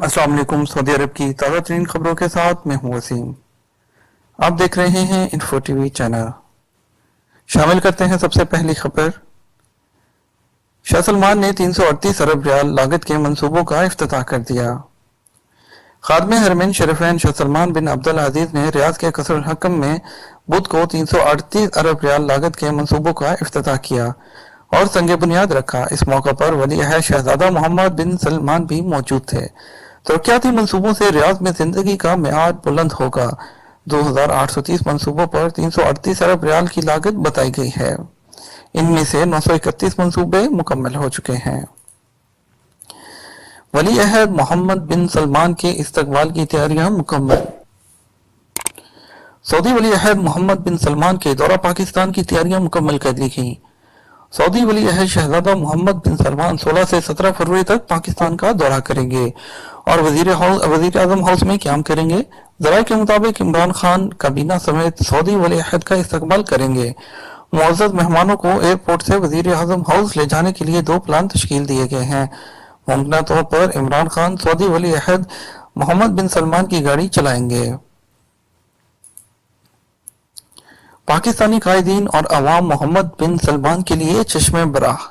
अस्सलाम वालेकुम। सऊदी अरब की ताज़ा तरीन खबरों के साथ मैं हूँ वसीम। आप देख रहे हैं इन्फो टीवी चैनल। शामिल करते हैं सबसे पहली खबर। शाह सलमान ने 338 अरब रियाल लागत के मंसूबों का इफ्तिताह कर दिया। खादमे हरमैन शरीफैन शाह सलमान बिन अब्दुल अजीज ने रियाद के कसरुल हकम में बुध को 338 अरब रियाल लागत के मंसूबों का इफ्तिताह किया और संग बुनियाद रखा। इस मौका पर वली अहद शहजादा मोहम्मद बिन सलमान भी मौजूद थे। तरक्याती मंसूबों से रियाद में जिंदगी का मेयार बुलंद होगा। 2830 मंसूबों पर 338 अरब रियाल की लागत बताई गई है। इनमें से 931 मंसूबे मुकम्मल हो चुके हैं। वली अहद मोहम्मद बिन सलमान के इस्तकबाल की तैयारियां मुकम्मल। सऊदी वली अहद मोहम्मद बिन सलमान के दौरा पाकिस्तान की तैयारियां मुकम्मल कर ली गई। सऊदी वली अहद शहजादा मोहम्मद बिन सलमान 16 से 17 फरवरी तक पाकिस्तान का दौरा करेंगे और वजीर आजम हाउस में क्याम करेंगे। जराये के मुताबिक इमरान खान काबीना समेत सऊदी वली अहद का इस्तकबाल करेंगे। मुअज़्ज़ज़ मेहमानों को एयरपोर्ट से वजीर आजम हाउस ले जाने के लिए 2 प्लान तश्कील दिए गए हैं। मुमकिन तौर पर इमरान खान सऊदी वली अहद मोहम्मद बिन सलमान की गाड़ी चलाएंगे। पाकिस्तानी कायदीन और अवाम मोहम्मद बिन सलमान के लिए चश्मे बराह।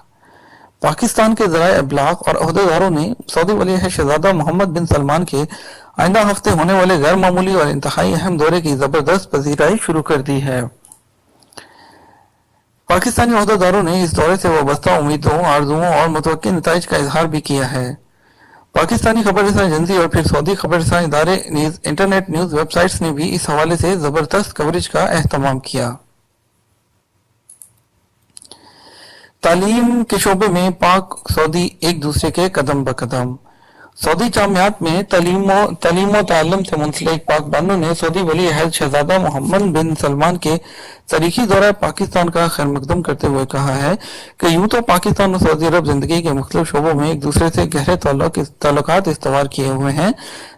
पाकिस्तान के ज़राए इब्लाग और अहदेदारों ने सऊदी वली अहद शहजादा मोहम्मद बिन सलमान के आइंदा हफ्ते होने वाले गैर मामूली और इंतहाई अहम दौरे की जबरदस्त पजीराई शुरू कर दी है। पाकिस्तानी अहदेदारों ने इस दौरे से वाबस्ता उम्मीदों, आरजुओं और मुतवक्किल नताइज का इजहार भी किया है। पाकिस्तानी खबररसा एजेंसी और फिर सऊदी खबररसा इदारे इंटरनेट न्यूज वेबसाइट्स ने भी इस हवाले से जबरदस्त कवरेज का एहतमाम किया। तालीम के शोबे में पाक सऊदी एक दूसरे के कदम ब कदम। सऊदी जामियात में तालीम ताल्लुम से मुंसलिक पाक बानों ने सऊदी वली अहद शहजादा मोहम्मद बिन सलमान के तारीखी दौरा पाकिस्तान का खैर मकदम करते हुए कहा है कि यूं तो पाकिस्तान और सऊदी अरब जिंदगी के मुख्तलिफ शोबों में एक दूसरे से गहरे ताल्लुकात इस्तवार किए हुए हैं,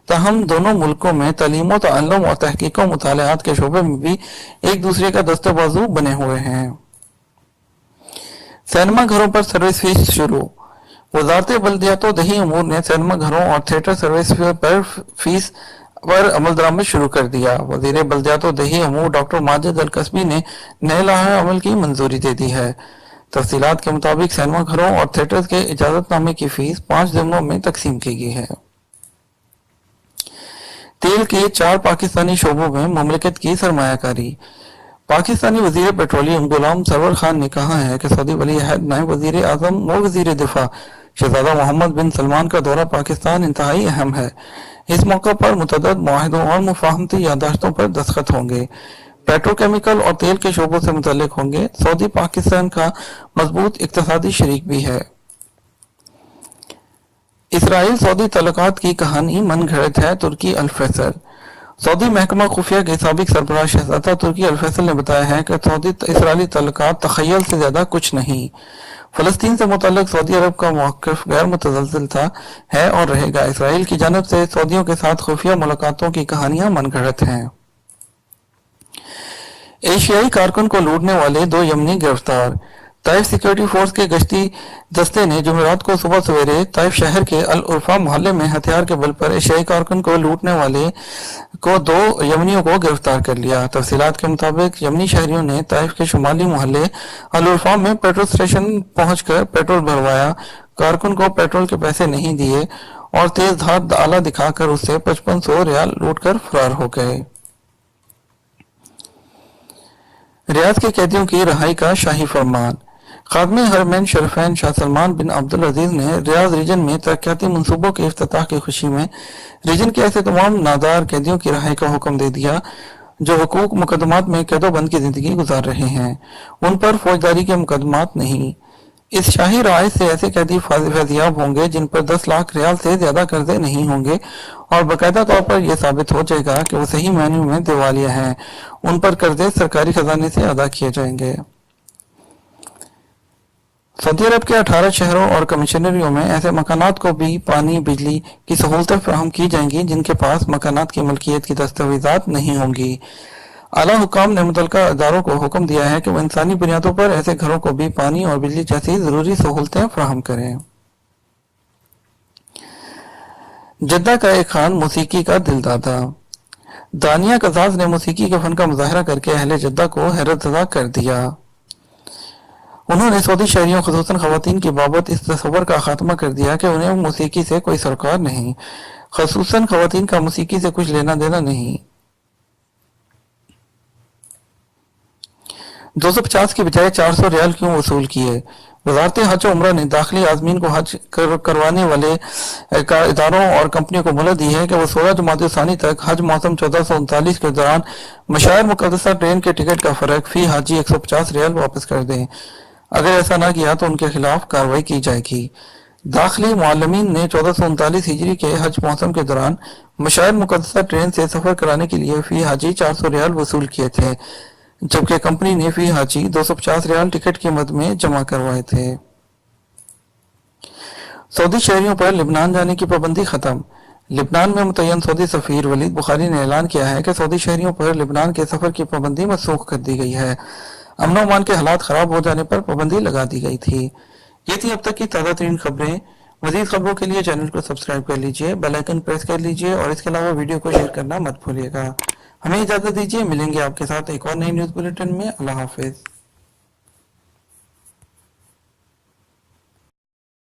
ताहम दोनों मुल्कों में तालीम ताल्लुम और तहकीक मुतालियात के शोबे में भी एक दूसरे का दस्ते बाजू बने हुए हैं। सिनेमा घरों पर सर्विस फीस शुरू। वजारत बल्दियात दही अमूर ने सिनेमा घरों और थिएटर सर्विस पर फीस पर अमल दरामद शुरू कर दिया। वजीर बल्दियात दही अमूर डॉक्टर माजिद अल कसबी ने नए लाहे अमल की मंजूरी दे दी है। तफसीलात के मुताबिक सिनेमा घरों और थिएटर्स के इजाजतनामे की फीस 5 जिलों में तकसीम की गई है। तेल के 4 पाकिस्तानी शोबों में मुमलिकत की सरमायाकारी। पाकिस्तानी वजीर पेट्रोलियम गुलाम सरवर खान ने कहा है कि सऊदी वली अहद नायब वजीर आजम व वजीर दिफा शहजादा मोहम्मद बिन सलमान का दौरा पाकिस्तान इंतहाई अहम है। इस मौके पर मुतअद्दिद मुआहिदों और मुफाहमती याददाश्तों पर दस्तखत होंगे। पेट्रोकेमिकल और तेल के शोबों से मुतल्लिक होंगे। सऊदी पाकिस्तान का मजबूत इक्तिसादी शरीक भी है। इसराइल सऊदी तल्लुकात की कहानी मन घड़त है। तुर्की अल फैसल। सऊदी महकमा खुफिया के साबिक सरबराह शहजादा तुर्की अल फैसल ने बताया है कि सऊदी इसराइली तल्लुकात तखय्युल से ज्यादा कुछ नहीं। फलस्तीन से मुतल्लिक सऊदी अरब का मौक़िफ़ गैर मुतज़लज़िल था, है और रहेगा। इसराइल की जानिब से सऊदियों के साथ खुफिया मुलाकातों की कहानियां मनगढ़ंत हैं। एशियाई कारकुन को लूटने वाले 2 यमनी गिरफ्तार। ताइफ सिक्योरिटी फोर्स के गश्ती दस्ते ने जुमेरात को सुबह सवेरे ताइफ शहर के अल उर्फा मोहल्ले में हथियार के बल पर एशियाई कारकुन को लूटने वाले 2 यमनियों को गिरफ्तार कर लिया। तफसीलात के मुताबिक यमनी शहरियों ने ताइफ के शुमाली मोहल्ले अल उर्फा में पेट्रोल स्टेशन पहुंचकर पेट्रोल भरवाया। कारकुन को पेट्रोल के पैसे नहीं दिए और तेज धार आला दिखाकर उससे 5500 रियाल लूटकर फरार हो गए। रियाद के कैदियों की रिहाई का शाही फरमान। खादमे हरमैन शरीफैन शाह सलमान बिन अब्दुल अजीज ने रियाद रीजन में तरक्याती मंसूबों के इफ्तिताह की खुशी में रीजन के ऐसे तमाम नादार कैदियों की रिहाई का हुक्म दे दिया जो हुकूक मुकदमात में कैदोबंद की जिंदगी गुजार रहे हैं। उन पर फौजदारी के मुकदमात नहीं। इस शाही राय से ऐसे कैदी फैजियाब होंगे जिन पर 10 लाख रियाल से ज्यादा कर्जे नहीं होंगे और बाकायदा तौर पर यह साबित हो जाएगा कि वो सही मायने में दिवालिया हैं। उन पर कर्जे सरकारी खजाने से अदा किए जाएंगे। सऊदी अरब के 18 शहरों और कमिश्नरियों में ऐसे मकानात को भी पानी बिजली की सहूलतें फराहम की जाएंगी जिनके पास मकानात की मलकियत की दस्तावेजात नहीं होंगी। आला हुकाम ने मुतल्लिका इदारों को हुक्म दिया है कि वो इंसानी बुनियादों पर ऐसे घरों को भी पानी और बिजली जैसी जरूरी सहूलतें फराहम करें। जद्दा का एक खान موسیقی کا دل دادا دانیہ قزاز نے موسیقی کے فن کا مظاہرہ کر کے اہل جدہ کو حیرت زدہ کر دیا۔ انہوں نے سعودی شہریوں خصوصاً خواتین کی بابت اس تصور کا خاتمہ کر دیا کہ انہیں موسیقی سے کوئی سروکار نہیں، خصوصاً خواتین کا موسیقی سے کچھ لینا دینا نہیں۔ 250 کی بجائے 400 ریال کیوں وصول کیے؟ وزارت حج و عمرہ نے داخلی عازمین کو حج کروانے والے اداروں اور کمپنیوں کو مہلت دی ہے کہ وہ 16 جمادی الثانی تک حج موسم 1439 کے دوران مشاعر مقدسہ ٹرین کے ٹکٹ کا فرق فی حاجی 150 ریال واپس کر دیں۔ اگر ایسا نہ کیا تو ان کے خلاف کارروائی کی جائے گی۔ داخلی معلمین نے 1439 ہجری کے حج موسم کے دوران مشاعر مقدسہ ٹرین سے سفر کرانے کے لیے فی حاجی 400 ریال وصول کیے تھے، جبکہ کمپنی نے فی حاجی 250 ریال ٹکٹ قیمت میں جمع کروائے تھے۔ سعودی شہریوں پر لبنان جانے کی پابندی ختم۔ لبنان میں متعین سعودی سفیر ولید بخاری نے اعلان کیا ہے کہ سعودی شہریوں پر لبنان کے سفر کی پابندی منسوخ کر دی گئی ہے۔ امن و امان کے حالات خراب ہو جانے پر پابندی لگا دی گئی تھی۔ یہ تھی اب تک کی تازہ ترین خبریں۔ مزید خبروں کے لیے چینل کو سبسکرائب کر لیجئے، بیل آئیکن پریس کر لیجئے اور اس کے علاوہ ویڈیو کو شیئر کرنا مت بھولیے گا۔ ہمیں اجازت دیجیے، ملیں گے آپ کے ساتھ ایک اور نئی نیوز بلیٹن میں۔ اللہ حافظ۔